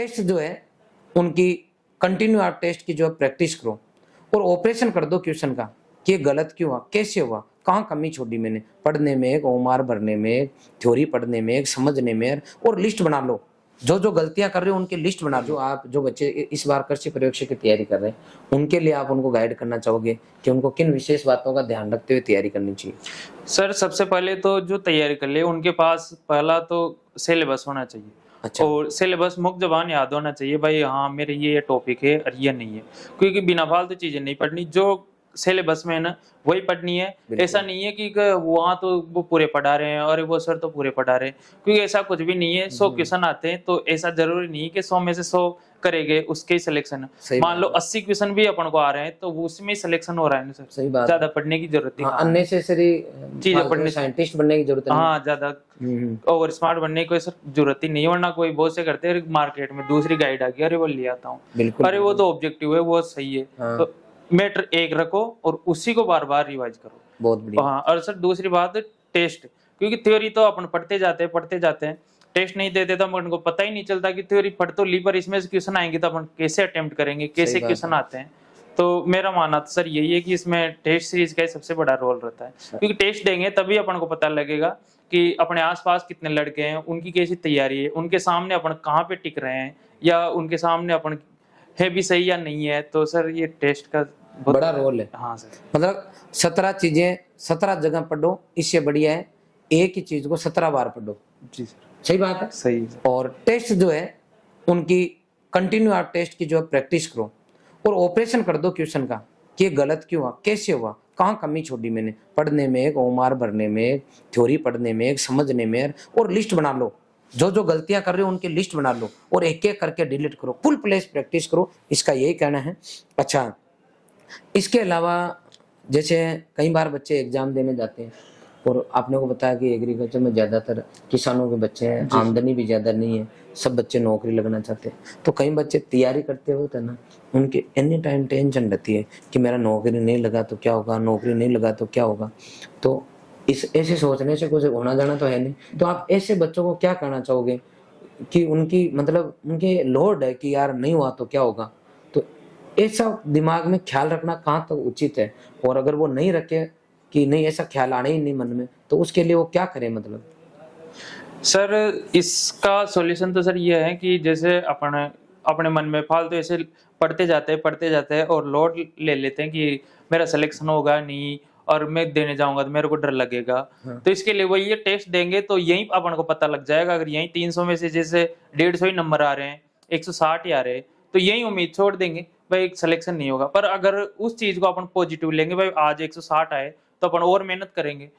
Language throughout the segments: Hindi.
टेस्ट जो है उनकी कंटिन्यू आप टेस्ट की जो है प्रैक्टिस करो और ऑपरेशन कर दो क्वेश्चन का कि ये गलत क्यों हुआ, कैसे हुआ, कहाँ कमी छोड़ी मैंने, पढ़ने में एक, ओमार भरने में एक, थ्योरी पढ़ने में एक, समझने में एक, और लिस्ट बना लो। जो जो गलतियां कर रहे हो उनकी लिस्ट बना लो। आप जो बच्चे इस बार कृषि परीक्षा की तैयारी कर रहे हैं उनके लिए आप उनको गाइड करना चाहोगे कि उनको किन विशेष बातों का ध्यान रखते हुए तैयारी करनी चाहिए? सर सबसे पहले तो जो तैयारी कर ले उनके पास पहला तो सिलेबस होना चाहिए। अच्छा। और सिलेबस मुख्य ज़बान याद होना चाहिए भाई, हाँ मेरे ये टॉपिक है और ये नहीं है, क्योंकि बिना फालतू चीज़ें नहीं पढ़नी, जो सिलेबस में है ना वही पढ़नी है। ऐसा नहीं है कि वहाँ तो वो पूरे पढ़ा रहे हैं और वो सर तो पूरे पढ़ा रहे हैं, क्योंकि ऐसा कुछ भी नहीं है। 100 क्वेश्चन आते हैं तो ऐसा जरूरी नहीं है कि 100 में से 100 करेंगे उसके ही सिलेक्शन। मान लो 80 क्वेश्चन भी अपन को आ रहे हैं तो वो उसमें सिलेक्शन हो रहा है ना सर। सही बात, ज्यादा पढ़ने की जरूरत है। अननेसेसरी चीजें पढ़ने, साइंटिस्ट बनने की जरूरत नहीं। हाँ ज्यादा ओवर स्मार्ट बनने की कोई सर जरूरत ही नहीं है, वरना कोई बहुत से करते हैं मार्केट में दूसरी गाइड आ गई, अरे वो ले आता हूँ, बिल्कुल, अरे वो तो ऑब्जेक्टिव है वो सही है। हाँ। तो मैटर एक रखो और उसी को बार बार रिवाइज करो। बहुत बढ़िया। हाँ, और सर दूसरी बात टेस्ट, क्योंकि थ्योरी तो अपन पढ़ते जाते हैं, टेस्ट नहीं देते तो अपन को पता ही नहीं चलता कि थ्योरी पढ़ तो ली पर इसमें से क्वेश्चन आएंगे तो अपन कैसे अटेम्प्ट करेंगे, कैसे क्वेश्चन आते हैं। तो मेरा मानना तो सर यही है कि इसमें टेस्ट सीरीज का सबसे बड़ा रोल रहता है, क्योंकि टेस्ट देंगे तभी अपन को पता लगेगा कि अपने आसपास कितने लड़के हैं, उनकी कैसी तैयारी है, उनके सामने अपन कहाँ पे टिक रहे हैं, या उनके सामने अपन है भी सही या नहीं है। तो सर ये टेस्ट का बहुत बड़ा रोल है। हाँ सर, मतलब 17 चीजें 17 जगह पढ़ो, इससे बढ़िया है एक ही चीज को 17 बार पढ़ो। जी सर, सही बात है। सही है। और टेस्ट जो है उनकी कंटिन्यू आप टेस्ट की जो है प्रैक्टिस करो और ऑपरेशन कर दो क्वेश्चन का कि ये गलत क्यों हुआ, कैसे हुआ, कहाँ कमी छोड़ी मैंने, पढ़ने में एक, ओमार भरने में एक, थ्योरी पढ़ने में एक, समझने में एक, और लिस्ट बना लो। जो जो गलतियां कर रहे हो उनकी लिस्ट बना लो और एक एक करके डिलीट करो, फुल प्लेस प्रैक्टिस करो, इसका यही कहना है। अच्छा, इसके अलावा जैसे कई बार बच्चे एग्जाम देने जाते हैं और आपने को बताया कि एग्रीकल्चर में ज़्यादातर किसानों के बच्चे हैं, आमदनी भी ज़्यादा नहीं है, सब बच्चे नौकरी लगना चाहते हैं। तो कई बच्चे तैयारी करते होते हैं ना, उनके एनी टाइम टेंशन रहती है कि मेरा नौकरी नहीं लगा तो क्या होगा, नौकरी नहीं लगा तो क्या होगा। तो इस ऐसे सोचने से कुछ होना जाना तो है नहीं। तो आप ऐसे बच्चों को क्या कहना चाहोगे कि उनकी मतलब उनके लोड है कि यार नहीं हुआ तो क्या होगा, तो ऐसा दिमाग में ख्याल रखना कहाँ तक उचित है? और अगर वो नहीं रखे कि नहीं ऐसा ख्याल आना ही नहीं मन में, तो उसके लिए वो क्या करे? मतलब सर इसका सॉल्यूशन तो सर ये है कि जैसे अपन अपने मन में फालतू ऐसे पढ़ते जाते हैं और लोड ले लेते हैं कि मेरा सिलेक्शन होगा नहीं और मैं देने जाऊंगा तो मेरे को डर लगेगा। हाँ। तो इसके लिए वो ये टेस्ट देंगे तो यहीं अपन को पता लग जाएगा। अगर यहीं 300 में से जैसे 150 ही नंबर आ रहे हैं, 160 ही आ रहे हैं, तो यही उम्मीद छोड़ देंगे भाई सिलेक्शन नहीं होगा। पर अगर उस चीज को अपन पॉजिटिव लेंगे, भाई आज 160 आए तो अपन और मेहनत करेंगे,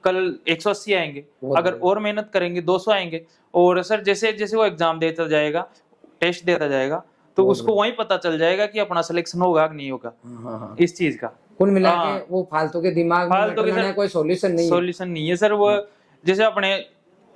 कल 180 आएंगे, अगर और मेहनत करेंगे 200 आएंगे। और सर जैसे जैसे वो एग्जाम देता जाएगा, टेस्ट देता जाएगा, तो उसको वहीं पता चल जाएगा कि अपना सिलेक्शन होगा कि नहीं होगा। हाँ। इस चीज का कुल मिला के वो फालतू के दिमाग में फालतू के बैठना सर कोई सॉल्यूशन नहीं है। सॉल्यूशन नहीं है सर। वो जैसे अपने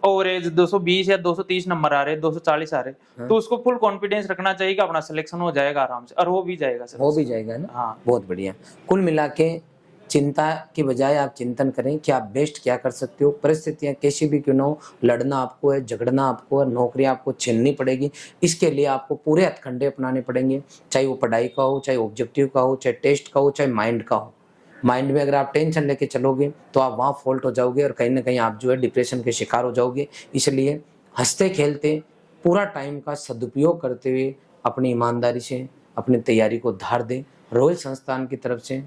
ओवरेज 220 या 230 नंबर आ रहे, 240 आ रहे, तो उसको फुल कॉन्फिडेंस रखना चाहिए कि अपना सिलेक्शन हो जाएगा आराम से, और हो भी जाएगा सर। हो भी जाएगा ना। हाँ, बहुत बढ़िया। कुल मिला के चिंता की बजाय आप चिंतन करें कि आप बेस्ट क्या कर सकते हो। परिस्थितियां कैसी भी क्यों ना हो, लड़ना आपको है, झगड़ना आपको है, नौकरी आपको छीननी पड़ेगी। इसके लिए आपको पूरे हथकंडे अपनाने पड़ेंगे, चाहे वो पढ़ाई का हो, चाहे ऑब्जेक्टिव का हो, चाहे टेस्ट का हो, चाहे माइंड का हो। माइंड में अगर आप टेंशन लेके चलोगे तो आप वहाँ फॉल्ट हो जाओगे और कहीं ना कहीं आप जो है डिप्रेशन के शिकार हो जाओगे। इसलिए हंसते खेलते पूरा टाइम का सदुपयोग करते हुए अपनी ईमानदारी से अपनी तैयारी को धार दें। रॉयल संस्थान की तरफ से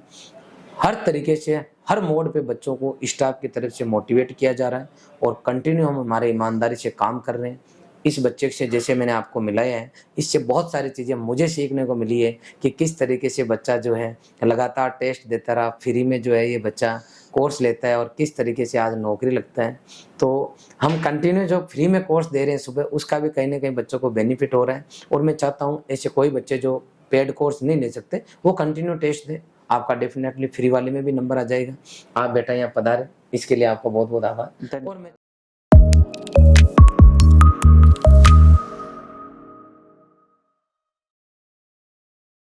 हर तरीके से हर मोड पे बच्चों को स्टाफ की तरफ से मोटिवेट किया जा रहा है और कंटिन्यू हम हमारे ईमानदारी से काम कर रहे हैं। इस बच्चे से जैसे मैंने आपको मिलाया है, इससे बहुत सारी चीज़ें मुझे सीखने को मिली है कि किस तरीके से बच्चा जो है लगातार टेस्ट देता रहा, फ्री में जो है ये बच्चा कोर्स लेता है और किस तरीके से आज नौकरी लगता है। तो हम कंटिन्यू जो फ्री में कोर्स दे रहे हैं सुबह, उसका भी कहीं ना कहीं बच्चों को बेनिफिट हो रहा है। और मैं चाहता हूँ ऐसे कोई बच्चे जो पेड कोर्स नहीं ले सकते वो कंटिन्यू टेस्ट दें, आपका डेफिनेटली फ्री वाले में भी नंबर आ जाएगा। आप बेटा यहाँ पधारे, इसके लिए आपका बहुत बहुत आभार। और मैं